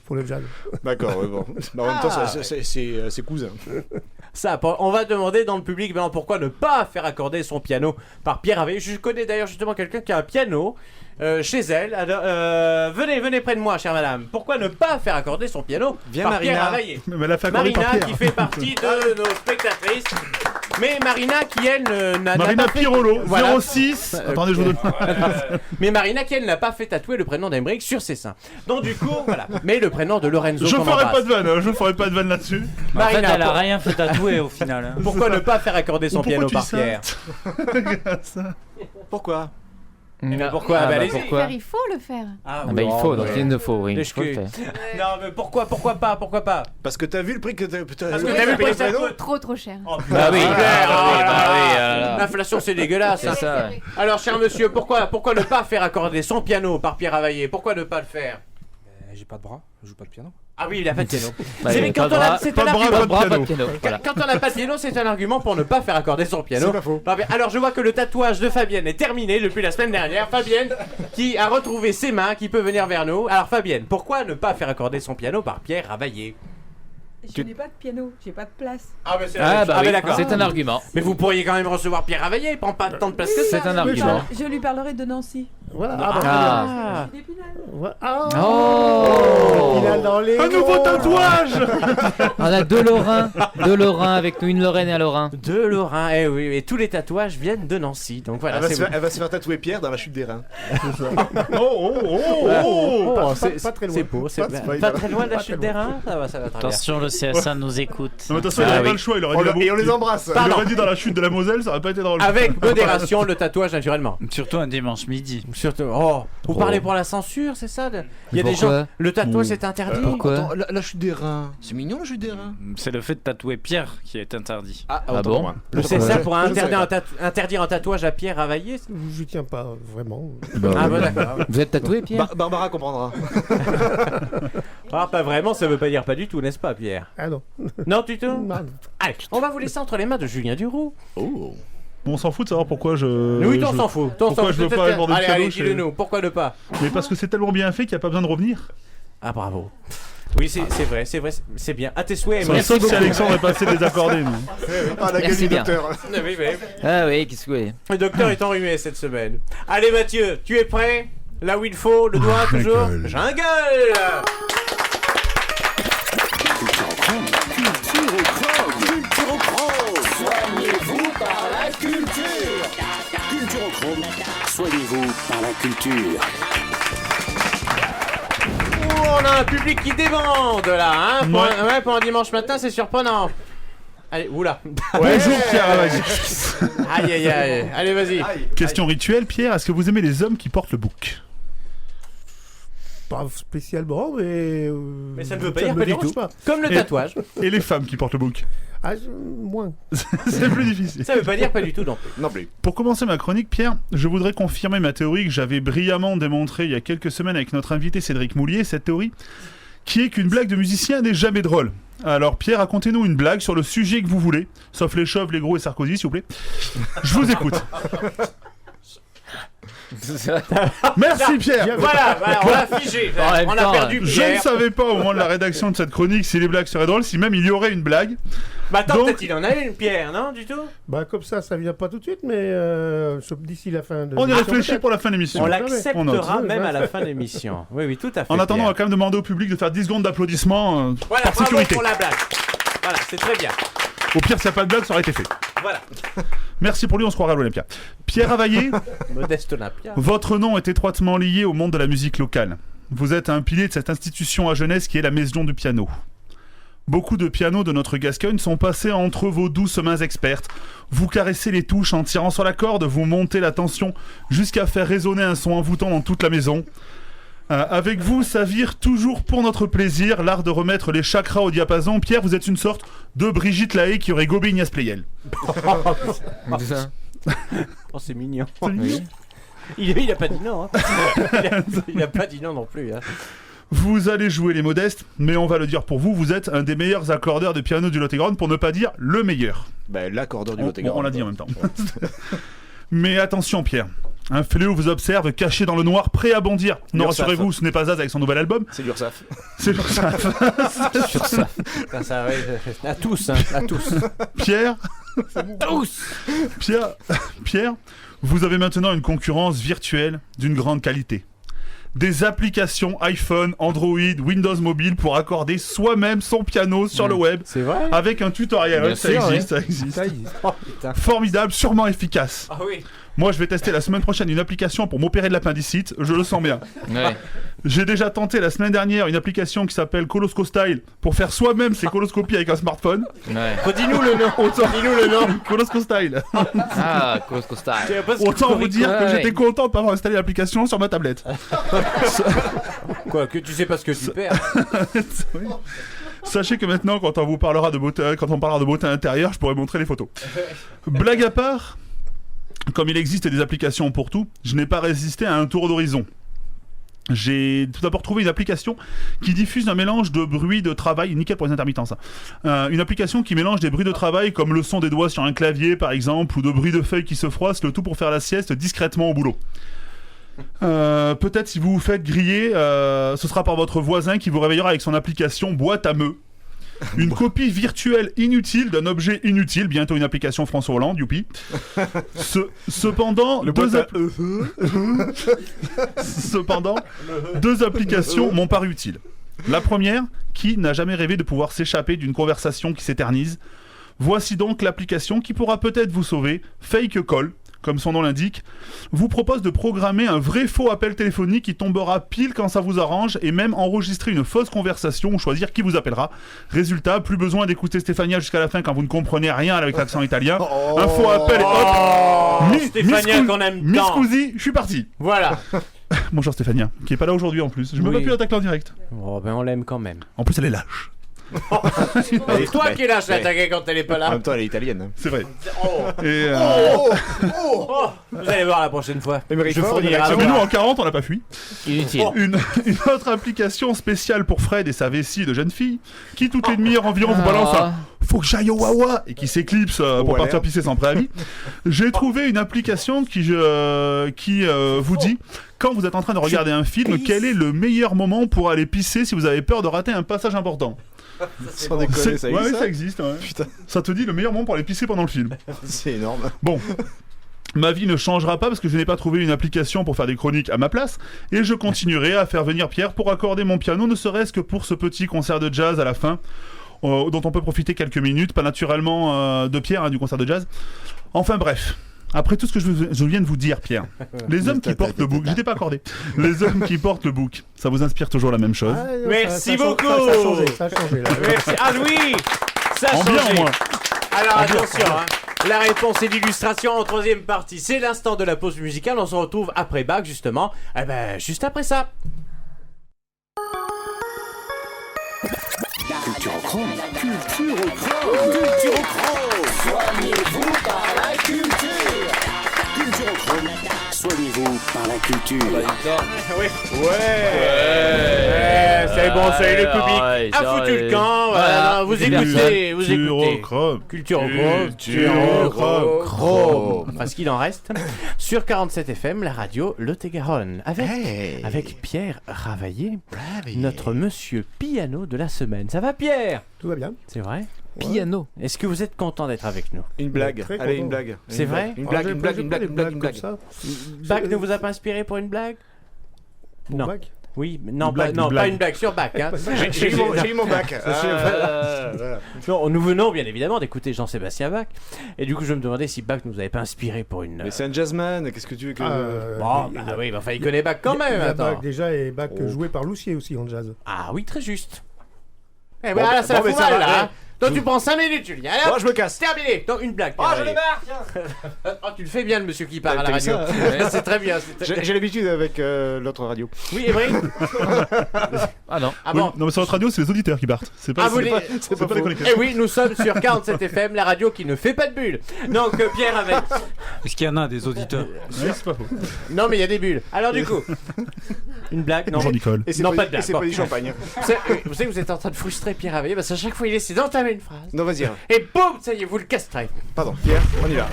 pour le jazz. D'accord, ouais, bon. Mais en même temps, Ah, c'est cousin. Ça, on va demander dans le public maintenant pourquoi ne pas faire accorder son piano par Pierre Ravaillé. Je connais d'ailleurs justement quelqu'un qui a un piano chez elle. Alors, venez près de moi, chère madame. Pourquoi ne pas faire accorder son piano Viens, par Marina. Pierre Ravaillé? Mais elle a fait accorder Marina par Pierre. qui fait partie de nos spectatrices. Mais Marina qui elle n'a Marina pas fait... Pirolo, Voilà. 06. Attendez, je vous donne. Mais Marina qui elle n'a pas fait tatouer le prénom d'Emeric sur ses seins. Donc du coup, voilà. Mais le prénom de Lorenzo. Je qu'on ferai embrasse. pas de vanne, hein, je ferai pas de vanne là-dessus. En fait, Marina, elle a rien fait tatouer au final. hein. pourquoi ne pas faire accorder son Pourquoi piano tu par dis ça Pierre? Pourquoi? Mais pourquoi? Ah, bah, bah, allez-y. pourquoi? Il faut le faire. Ah, Ah bah il faut, donc ouais. il ne faut, oui. Lèche Il faut le cul. faire. Non mais pourquoi pas? Parce que t'as vu le prix que t'as. Parce que t'as vu le prix que ça coûte. Trop cher. Oh, Bah oui, putain, bah oui, là. L'inflation c'est dégueulasse. C'est ça, ouais. Alors cher monsieur, pourquoi ne pas faire accorder son piano par Pierre Ravaillé? Pourquoi ne pas le faire? J'ai pas de bras, je joue pas de piano. Ah oui, il a pas de piano. Bah, C'est il y a quand pas on de a, bras, c'est pas un de bras, argument. Pas de bras, pas de piano. piano. Voilà. Quand on n'a pas de piano, c'est un argument pour ne pas faire accorder son piano. C'est pas faux. Alors je vois que le tatouage de Fabienne est terminé depuis la semaine dernière. Fabienne qui a retrouvé ses mains, qui peut venir vers nous. Alors Fabienne, pourquoi ne pas faire accorder son piano par Pierre Ravaillé? Je n'ai pas de piano, j'ai pas de place. Ah mais c'est Ah bah oui, d'accord. c'est un argument. Mais vous pourriez quand même recevoir Pierre Ravaillé, il prend pas tant de place que ça. C'est un argument. Je lui parlerai de Nancy. Voilà. Ah. D'Épinal. Voilà. Ah. Oh. Il a dans les Un nouveau tatouage. On a deux Lorrains avec nous, une Lorraine et un Lorrain. De Lorrain, eh oui, et tous les tatouages viennent de Nancy. Donc voilà, c'est Elle va se faire tatouer Pierre dans la chute des reins. c'est pas très loin. C'est beau, c'est pas très loin de la chute des reins. Ça va très bien. Attention, le CSA nous écoute. Non, mais attention, il Ah aurait oui. pas le choix, il aurait dit Et on les embrasse. Il aurait dit dans la chute de la Moselle, ça aurait pas été drôle. Avec modération, le tatouage naturellement. Surtout un dimanche midi. Surtout. Vous parlez pour la censure, c'est ça? Il y a des Pourquoi gens. Le tatouage c'est interdit. Pourquoi Attends, la chute des reins. C'est mignon la chute des reins. C'est le fait de tatouer Pierre qui est interdit. Ah, Ah autant bon pour moi. C'est ça pour Je ne savais interdire un tatouage à Pierre Ravaillé? Je tiens pas vraiment. Ah bon d'accord. Vous êtes tatoué, Pierre? Barbara comprendra. Ah, pas vraiment, ça veut pas dire pas du tout, n'est-ce pas, Pierre? Ah non. Non, du tout. Non. Allez, on va vous laisser entre les mains de Julien Duroux. Oh. On s'en fout de savoir pourquoi je. Oui, on s'en fout. Pourquoi je veux pas aller voir de piano, Allez, je- dis-le-nous. Pourquoi ne pas? Mais parce que c'est tellement bien fait qu'il n'y a pas besoin de revenir. Ah, bravo. Oui, c'est vrai, c'est bien. À tes souhaits. Sauf si Alexandre est passé désaccordé. Ah, la gueule Merci du bien. docteur. Oui, oui. Ah oui, qu'est-ce que oui. Le docteur est enrhumé cette semaine. Allez, Mathieu, tu es prêt? Là où il faut, le doigt toujours. Jungle. Culturochrome. Soignez-vous par la culture. Culturochrome. Soignez-vous par la culture. Oh, on a un public qui débande là, hein? Pour, Ouais. pour un dimanche matin, c'est surprenant. Allez, oula. Bonjour Pierre Ravagé. Aïe, aïe, aïe. Allez, vas-y. Question rituelle, Pierre, est-ce que vous aimez les hommes qui portent le bouc? Pas spécialement, mais. Mais ça ne veut pas dire me pas du dérange tout. pas. Comme le Et- tatouage. Et les femmes qui portent le bouc? Ah, moins. C'est plus difficile. Ça veut pas dire pas du tout non plus. Non plus. Pour commencer ma chronique, Pierre, je voudrais confirmer ma théorie que j'avais brillamment démontrée il y a quelques semaines avec notre invité Cédric Moulier, cette théorie qui est qu'une blague de musicien n'est jamais drôle. Alors Pierre, racontez-nous une blague sur le sujet que vous voulez, sauf les chauves, les gros et Sarkozy, s'il vous plaît. Je vous écoute. Merci Pierre. Voilà, on l'a figé. En même On a temps, perdu Je ne Pierre. savais pas au moment de la rédaction de cette chronique si les blagues seraient drôles, si même il y aurait une blague. Bah attends, Donc- peut-être il en a une, Pierre, non, du tout? Bah, comme ça vient pas tout de suite, mais d'ici la fin de. On y l'émission, réfléchit peut-être. pour la fin de l'émission. On On l'acceptera note. même à la fin de l'émission. Oui, oui, tout à fait. En attendant, on va Pierre. quand même demander au public de faire 10 secondes d'applaudissements Voilà, par bravo sécurité. pour la blague. Voilà, c'est très bien. Au pire, s'il n'y a pas de blague, ça aurait été fait. Voilà. Merci pour lui, on se croirait à l'Olympia. Pierre Ravaillé, Modeste Olympia. votre nom est étroitement lié au monde de la musique locale. Vous êtes un pilier de cette institution à Genève qui est la Maison du Piano. Beaucoup de pianos de notre Gascogne sont passés entre vos douces mains expertes. Vous caressez les touches en tirant sur la corde, vous montez la tension jusqu'à faire résonner un son envoûtant dans toute la maison. Avec vous, ça vire toujours pour notre plaisir l'art de remettre les chakras au diapason. Pierre, vous êtes une sorte de Brigitte Lahaye qui aurait gobé Ignace Pleyel. Oh, c'est mignon. Oui. Il a pas dit non. Hein. Il a pas dit non non plus. Hein. Vous allez jouer les modestes, mais on va le dire pour vous, vous êtes un des meilleurs accordeurs de piano du Lot-et-Garonne, pour ne pas dire le meilleur. Bah, l'accordeur du On Lot-et-Garonne. l'a dit en même temps. Mais attention Pierre, un fléau vous observe caché dans le noir, prêt à bondir. Non, L'Ursaf. rassurez-vous, ce n'est pas Zaz avec son nouvel album, C'est l'URSSAF. c'est l'Ursaf. Ça, ouais, à tous, hein, à tous. Pierre, Pierre, vous avez maintenant une concurrence virtuelle d'une grande qualité. Des applications iPhone, Android, Windows Mobile pour accorder soi-même son piano sur le web C'est vrai. avec un tutoriel. Bien Ça sûr, existe, ça existe. Ça y est. Oh putain. Formidable, sûrement efficace. Ah oui. Moi, je vais tester la semaine prochaine une application pour m'opérer de l'appendicite. Je le sens bien. Ouais. J'ai déjà tenté la semaine dernière une application qui s'appelle Colosco Style pour faire soi-même ses coloscopies avec un smartphone. Ouais. Redis-nous le nom. Dis-nous le nom. Colosco Style. Ah, Costco Style. Je sais pas ce que Autant vous dire que Ouais. j'étais content de pas avoir installé l'application sur ma tablette. Quoi, que tu sais pas ce que tu perds. Oui. Sachez que maintenant, quand on parlera de beauté intérieure, je pourrai montrer les photos. Blague à part, comme il existe des applications pour tout, je n'ai pas résisté à un tour d'horizon. J'ai tout d'abord trouvé une application qui diffuse un mélange de bruits de travail, nickel pour les intermittents ça. Une application qui mélange des bruits de travail comme le son des doigts sur un clavier par exemple, ou de bruits de feuilles qui se froissent, le tout pour faire la sieste discrètement au boulot. Peut-être si vous vous faites griller, ce sera par votre voisin qui vous réveillera avec son application boîte à meux. Une copie virtuelle inutile d'un objet inutile, bientôt une application François Hollande, youpi. Cependant, deux applications m'ont paru utiles. La première, qui n'a jamais rêvé de pouvoir s'échapper d'une conversation qui s'éternise. Voici donc l'application qui pourra peut-être vous sauver, Fake Call, comme son nom l'indique, vous propose de programmer un vrai faux appel téléphonique qui tombera pile quand ça vous arrange et même enregistrer une fausse conversation ou choisir qui vous appellera. Résultat, plus besoin d'écouter Stéphania jusqu'à la fin quand vous ne comprenez rien avec l'accent italien. Un faux appel et hop. Stéphania qu'on aime Miss tant. Cousy, je suis parti. Voilà. Bonjour Stéphania, qui est pas là aujourd'hui en plus. Je me Oui. pas pu l'attaquer en direct. Oh ben on l'aime quand même. En plus, elle est lâche. C'est toi qui lâches l'attaquer quand elle est pas En là. même temps, elle est italienne. C'est vrai. Oh. Et Oh. Vous allez voir la prochaine fois. Émeric Je Faure, fournirai une à nous, voir. en 40, on n'a pas fui. Inutile. Une autre application spéciale pour Fred et sa vessie de jeune fille, qui toutes les demi-heures environ vous balance un faut que j'aille au Wawa et qui s'éclipse pour Waller. partir pisser sans préavis. J'ai trouvé une application qui vous dit quand vous êtes en train de regarder un film, quel est le meilleur moment pour aller pisser si vous avez peur de rater un passage important. Sans déconner, ça Ouais, existe, ça existe. Ouais. Putain, Ça te dit le meilleur moment pour aller pisser pendant le film. c'est énorme. Bon. Ma vie ne changera pas parce que je n'ai pas trouvé une application pour faire des chroniques à ma place et je continuerai à faire venir Pierre pour accorder mon piano, ne serait-ce que pour ce petit concert de jazz à la fin, dont on peut profiter quelques minutes, pas naturellement de Pierre, du concert de jazz. Enfin bref. Après tout ce que je viens de vous dire, Pierre, les hommes qui portent le bouc, j'étais pas accordé. Les hommes qui portent le bouc, ça vous inspire toujours la même chose. Ah, non, Merci ça a beaucoup. changé, ça a changé là. Merci. Ah oui, ça a En bien, changé. au moins. Alors attention, hein. La réponse et l'illustration en troisième partie. C'est l'instant de la pause musicale. On se retrouve après Bach, justement. Eh ben, juste après ça. Culturochrome. Culturochrome. Soignez-vous par la culture. Culturochrome. Soignez-vous par la culture. Ouais. C'est bon, c'est le public a foutu le camp. Voilà, vous écoutez, vous écoutez. Culturochrome. Enfin, ce qu'il en reste. Sur 47 FM, la radio Le Lot-et-Garonne. Avec Pierre Ravaillé, notre monsieur piano de la semaine. Ça va, Pierre? Tout va bien. C'est vrai? Piano. Est-ce que vous êtes content d'être avec nous? Une blague. Très Allez, content. une blague. C'est vrai? Une blague, une blague, une blague, une blague, une blague. Comme ça. Bach ne vous a pas inspiré pour une blague? Pour Non. Bach. Oui, mais non, Une blague, non, une pas blague. une blague sur Bach. Hein. J'ai eu mon bac. Non, nous venons bien évidemment d'écouter Jean-Sébastien Bach. Et du coup, je me demandais si Bach nous avait pas inspiré pour une. Mais c'est un jazzman, qu'est-ce que tu veux que... Bon, bah oui, mais enfin, il connaît Bach quand même. Il y a Attends. Bach déjà et Bach joué par Loussier aussi en jazz. Ah oui, très juste. Eh ben Bon, là, ça bon, mais fout ça mal, va, là. ouais. Hein. Donc tu prends 5 minutes, Julien. Allez, Bon, je me casse. terminé. Donc une blague. Oh, j'en ai marre, tiens. Oh, tu le fais bien, le monsieur qui parle à la T'as vu radio. ça, C'est très bien. c'est très- J'ai l'habitude avec l'autre radio. Oui, Émeric. Ah non. Ah Oui, bon. non, mais sur notre radio, c'est les auditeurs qui partent. C'est pas, Ah, vous c'est les- pas, c'est c'est pas pas les faux. connecteurs. Eh oui, nous sommes sur 47 FM, la radio qui ne fait pas de bulles. Donc Pierre avec. Est-ce qu'il y en a des auditeurs? Ouais, c'est pas faux. Non, mais il y a des bulles. Alors du coup, une blague, non? Bonjour Nicole. Et c'est Non, pas, pas de blague, et c'est bon. pas du champagne. Vous savez que vous êtes en train de frustrer Pierre Ravaillé parce qu'à chaque fois il essaie d'entamer une phrase. Non, vas-y. Et boum, ça y est, vous le castrez. Pardon, Pierre, on y va.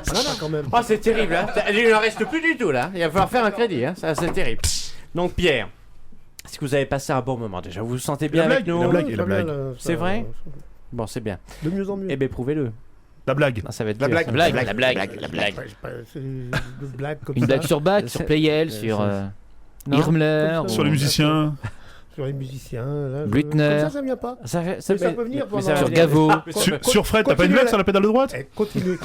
Ça va quand même. Oh, c'est terrible, hein. Il n'en reste plus du tout, là. Il va falloir faire un crédit, hein. Ça, c'est terrible. Donc, Pierre, est-ce que vous avez passé un bon moment déjà? Vous vous sentez bien La avec blague, nous? la blague. Très la bien, blague. là, C'est vrai? Bon, c'est bien. De mieux en mieux. Eh bien, prouvez-le. La blague. Ah, ça va être La dur, blague. ça. La blague. Ouais, c'est pas- c'est une blague comme Une ça. blague sur Bach, C'est- sur Pleyel, sur Non. Himmler. Comme ça. Sur les musiciens. Sur les musiciens. Là, Blüthner. Comme ça vient pas. Ça fait, Mais ça peut venir mais pendant- ça va Sur venir. Gaveau. Ah, Sur Fred, t'as pas une blague sur la pédale de droite? Eh, continuez.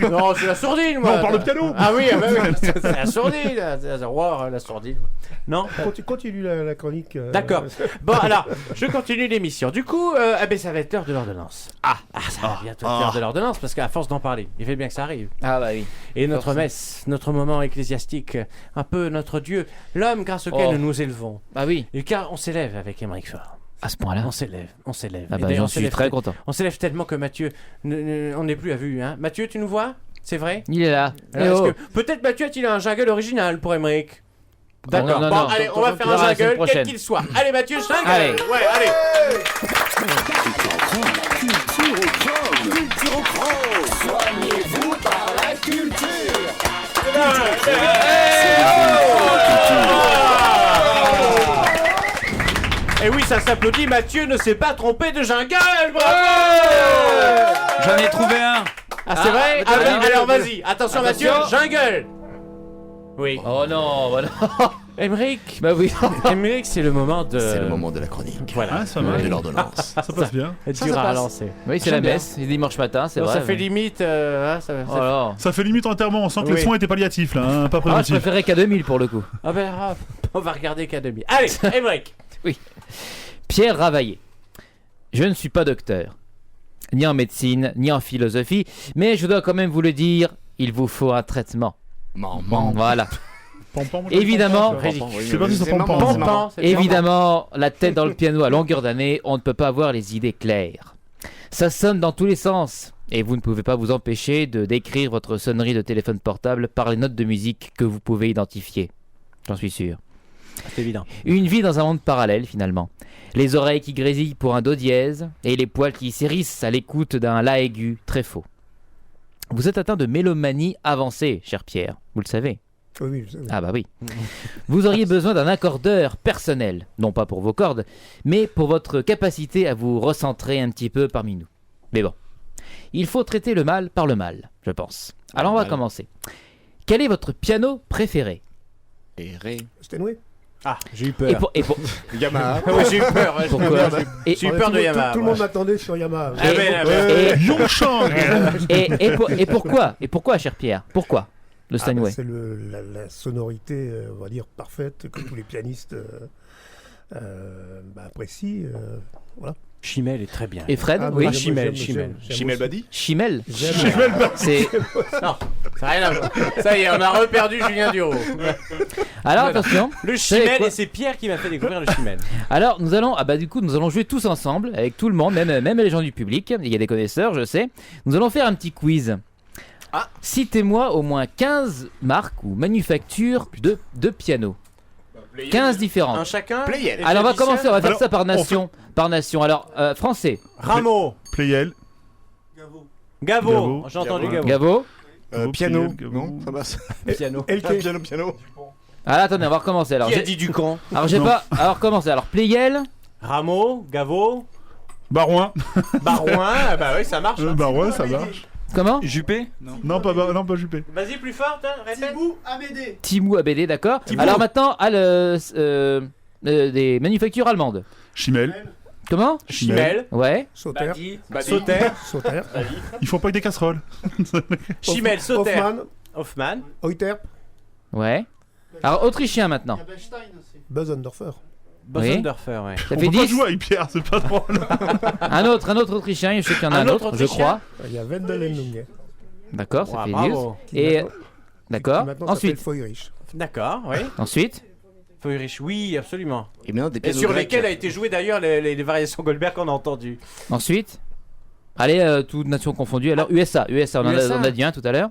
Non, c'est la sourdine, moi. Non, on parle de piano. Ah oui, ah bah oui. C'est la sourdine. La sourdine. Non? Continue la chronique. D'accord. Bon, alors, je continue l'émission. Du coup, eh ben, ça va être l'heure de l'ordonnance. Ça va bientôt être l'heure de l'ordonnance parce qu'à force d'en parler, il fait bien que ça arrive. Ah bah oui. Et notre messe, notre moment ecclésiastique, un peu notre Dieu, l'homme grâce auquel Oh. nous nous élevons. Ah oui. Et car on s'élève avec Émeric Faure. À ce point-là. On s'élève. Ah Et bah d'ailleurs, j'en on suis s'élève très tel- content. On s'élève tellement que Mathieu, on n'est plus à vue. Hein. Mathieu, tu nous vois? C'est vrai? Il est là. Alors, Eh oh. est-ce que- peut-être Mathieu a-t-il un jingle original pour Émeric? D'accord. non, Bon, non. allez, on va faire Non, un la semaine jingle, quel prochaine. qu'il soit. Allez, Mathieu, jingle. Allez. Ouais, allez. Culturochrome. Soignez-vous par la culture. Et oui, ça s'applaudit. Mathieu ne s'est pas trompé de jingle. Bravo. J'en ai trouvé un. Ah, c'est vrai? Ah, oui, alors vas-y. Attention, Mathieu, Attention. jingle. Oui. Oh non, voilà. Émeric. Bah oui. Émeric, c'est le moment de. C'est le moment de la chronique. Voilà. Ah, c'est pas mal. De l'ordonnance. Ça passe bien. C'est dur à lancer. Oui, c'est la messe. C'est dimanche matin, c'est Non, vrai. ça fait limite. Oh là. Ça fait limite enterrement. On sent que Oui. les soins étaient palliatifs là, hein, pas Ah, je préventifs. préférais qu'à 2000 pour le coup. Ah ben, on va regarder qu'à demi. Allez, Émeric. Pierre Ravaillé. Je ne suis pas docteur, ni en médecine, ni en philosophie, mais je dois quand même vous le dire, il vous faut un traitement. Maman. Voilà. Évidemment, C'est parti sur Pampan. évidemment, la tête dans le piano à longueur d'année, on ne peut pas avoir les idées claires. Ça sonne dans tous les sens, et vous ne pouvez pas vous empêcher de décrire votre sonnerie de téléphone portable par les notes de musique que vous pouvez identifier. J'en suis sûr. C'est évident. Une vie dans un monde parallèle, finalement. Les oreilles qui grésillent pour un do dièse, et les poils qui s'hérissent à l'écoute d'un la aigu très faux. Vous êtes atteint de mélomanie avancée, cher Pierre, vous le savez. Oui, je sais. Ah bah oui. Vous auriez besoin d'un accordeur personnel, non pas pour vos cordes, mais pour votre capacité à vous recentrer un petit peu parmi nous. Mais bon, il faut traiter le mal par le mal, je pense. Alors on va commencer. Quel est votre piano préféré? Steinway. Ah, j'ai eu peur. Et pour... Yamaha. Ouais, j'ai eu peur. Pourquoi? J'ai eu peur de Yamaha. Tout le monde m'attendait sur Yamaha. Yongchang. Et pourquoi? Et pourquoi, cher Pierre? Pourquoi le Steinway? C'est la sonorité, on va dire, parfaite que tous les pianistes apprécient. Voilà. Chimel est très bien. Et Fred? Ah, Oui. moi, Chimel. j'aime Chimel aussi. Badi. Chimel. J'aime. C'est... Non, ça n'a rien à voir. Ça y est, on a reperdu Julien Duro. Alors attention. Le savez Chimel, quoi et c'est Pierre qui m'a fait découvrir le Chimel. Alors nous allons, nous allons jouer tous ensemble avec tout le monde, même les gens du public. Il y a des connaisseurs, je sais. Nous allons faire un petit quiz. Citez-moi au moins 15 marques ou manufactures de pianos. 15 différentes. Un chacun. Playel. Alors on va commencer, on va faire Alors, ça par nation. Par nation. Alors français. Rameau. Playel. Gavo. J'ai entendu Gavo. Gavo. Piano. Gavo. Non, ça passe. Piano. Piano. Alors attendez, on va recommencer. Alors Qui a j'ai dit Ducamp? alors j'ai Non. pas. Alors commencer. Alors Playel. Rameau. Gavo. Barouin. Barouin. Bah oui, ça marche. hein. Barouin, ça marche. Comment? Juppé? Non, pas Juppé. Vas-y, plus fort, hein, répète. Timou ABD, d'accord. Alors maintenant, des manufactures allemandes. Chimel. Comment? Chimel. Ouais. Sauter. Sauter. Sauter. Ils font pas que des casseroles. Chimel. Sauter. Hoffmann. Hoffmann. Euterp. Ouais. Alors autrichien maintenant. Bösendorfer. Bosendorfer, ouais. Ça On fait peut pas 10. jouer avec Pierre, c'est pas drôle. Un autre autrichien, je sais qu'il y en a Un un autre autre, je autrichien crois. Il y a Wendel et Nunge. D'accord, ça Ouais, fait bravo. 10. Et Qui d'accord. maintenant s'appelle Ensuite, Feuerich. D'accord, oui. ensuite. Feuerich, oui, absolument. Et maintenant des Et pianos sur grecs. lesquels a été joué d'ailleurs les variations Goldberg qu'on a entendues. Ensuite. Allez, toutes nations confondues. Alors USA, on en USA. a dit un tout à l'heure.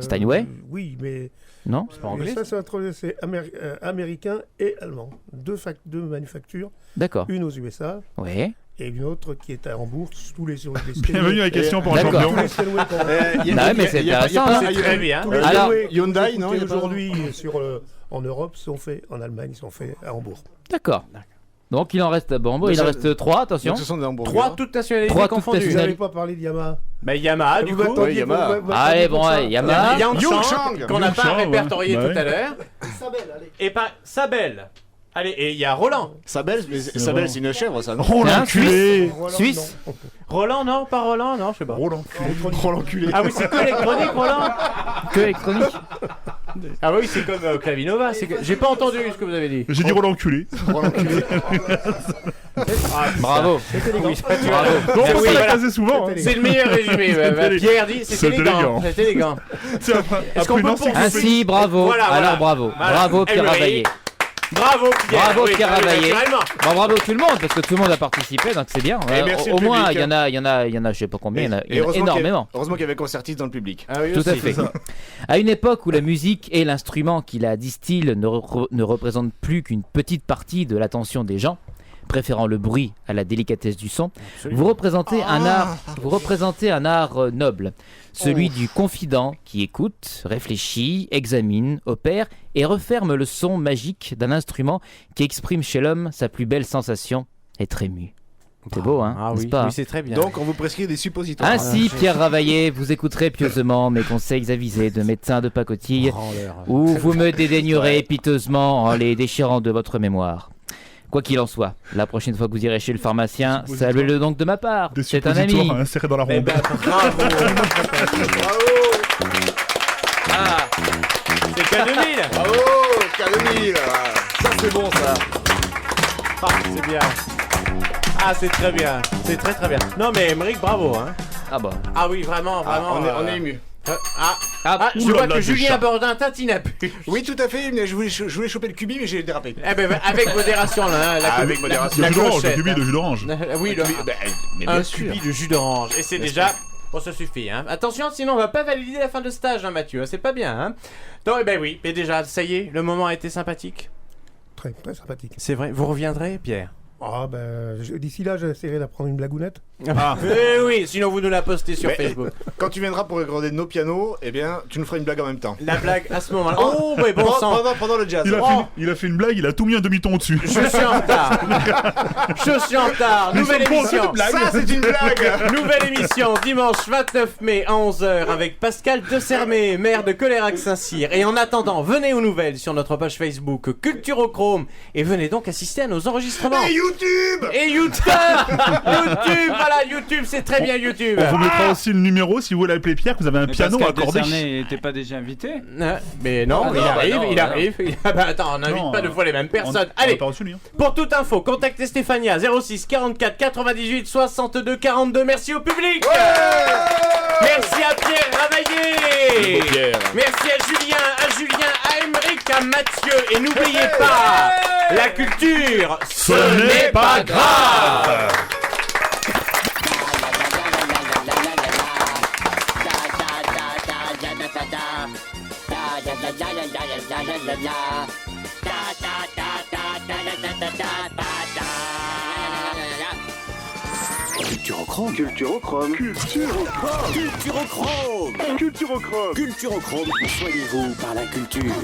Steinway. Oui, mais Non? C'est pas anglais. ça, c'est américain et allemand. Deux manufactures, D'accord. une aux USA Ouais. et une autre qui est à Hambourg. Tous les Bienvenue à la question pour un D'accord. champion. Tous les Steinway qu'on- Non, mais c'est intéressant. hein. C'est très bien. tous les Alors- Steinway Hyundai, non, écoutés il y a pas- aujourd'hui en Europe sont faits en Allemagne, sont faits à Hambourg. D'accord. Donc il en reste il en reste 3, attention. Donc ce sont des hamburgers. 3 toutes nationalités Trois toutes confondues. Vous nationalités. n'avez pas parlé de Yamaha. Bah Yamaha, du Vous coup. m'attendiez Yamaha. pour- vous Allez, m'attendiez bon, pour ça. ouais, Yamaha. Yangchang, qu'on n'a pas Yangchang, ouais. répertorié Bah tout ouais. à l'heure. Et pas Sabel. Allez, et il y a Roland. Sabel, c'est une chèvre, ça, non? Oh C'est un l'enculé. Roland, Suisse. non. Roland, non, pas Roland, non, je sais pas. Oh l'enculé. Oh l'enculé. Ah oui, c'est que électronique, Roland. Que électronique. Ah oui, c'est comme Clavinova. J'ai pas entendu ce que vous avez dit. J'ai dit Roland enculé. Bravo. Oui, ça, tu Bravo. vois. Bon, on Oui, peut la voilà. caser souvent. hein. C'est le meilleur résumé. Pierre dit c'est C'est élégant. élégant. C'est élégant. C'est après qu'on une peut encyclopédie. Ainsi, bravo. Voilà, Alors voilà. bravo. Voilà. Bravo Pierre Eh oui. Ravaillé. Bravo Pierre. Bravo, Oui, Pierre oui, Ravaillé. naturellement. Bon, bravo tout le monde parce que tout le monde a participé donc c'est bien. Et merci Au le moins public. il y en a je sais pas combien, il y en a heureusement énormément. Heureusement qu'il y avait concertiste dans le public. Ah oui, Tout à aussi. fait. À une époque où la musique et l'instrument qui la distille ne représentent plus qu'une petite partie de l'attention des gens, préférant le bruit à la délicatesse du son, vous représentez un art noble, celui du confident qui écoute, réfléchit, examine, opère et referme le son magique d'un instrument qui exprime chez l'homme sa plus belle sensation, être ému. C'est beau, hein, Ah n'est-ce oui, pas? oui, c'est très bien. Donc on vous prescrit des suppositoires. Ainsi, Pierre Ravaillé, vous écouterez pieusement mes conseils avisés de médecin de pacotille, ou vous me dédaignerez piteusement en les déchirant de votre mémoire. Quoi qu'il en soit, la prochaine fois que vous irez chez le pharmacien, saluez-le donc de ma part. Des C'est un ami. suppositoires à insérer dans la Eh ronde. ben, bravo. Ah, c'est K2000. Bravo, K2000. Ça c'est bon ça. Ah, c'est bien. Ah, c'est très bien. C'est très très bien. Non mais Emmerich, bravo. Hein. Ah bah. Ah oui, vraiment, vraiment. On est ému. Je Oula vois là, que des Julien chats. Bordin tatine à plus. Oui, tout à fait, mais je voulais choper le cubi, mais j'ai dérapé. Eh ben, avec modération, là. Avec modération. De La jus d'orange, clochette, le cubi de jus d'orange. Oui, Mais un bien sûr. cubi de jus d'orange. Et c'est déjà... Bon, ça suffit, hein. Attention, sinon on va pas valider la fin de stage, hein, Mathieu. C'est pas bien, hein. Donc, eh ben oui, mais déjà, ça y est, le moment a été sympathique. Très, très sympathique. C'est vrai. Vous reviendrez, Pierre? Ah ben, d'ici là, j'essaierai d'apprendre une blagounette. Eh oui, sinon vous nous la postez sur Mais- Facebook. Quand tu viendras pour regarder nos pianos, eh bien, tu nous feras une blague en même temps. La blague à ce moment-là. Oh, mais bon sang. Pendant le jazz. Il a fait une blague, il a tout mis un demi-ton dessus. Je suis en retard. Nouvelle émission. Ça, c'est une blague. Nouvelle émission dimanche 29 mai à 11h avec Pascal Desermé, maire de Colérac-Saint-Cyr. Et en attendant, venez aux nouvelles sur notre page Facebook Culturochrome et venez donc assister à nos enregistrements. Et YouTube. Et YouTube. YouTube, voilà, YouTube, c'est très bien YouTube. On vous mettra aussi le numéro si vous voulez appeler Pierre, que vous avez un Mais piano Pascal accordé. Deserné n'était pas déjà invité? Mais non, Ah, il non, arrive, bah non, il bah arrive. Ah bah attends, on n'invite Non, pas deux fois les mêmes personnes. On Allez, a pas reçu, lui, hein. pour toute info, contactez Stéphania 06 44 98 62 42. Merci au public. Merci à Pierre Ravaillé. Merci à Julien, à Émeric, à Mathieu. Et n'oubliez pas, la culture, ce n'est pas grave. Culturochrome. Culturochrome. Culturochrome. Culturochrome. Culturochrome. Culturochrome. Soignez-vous par la culture.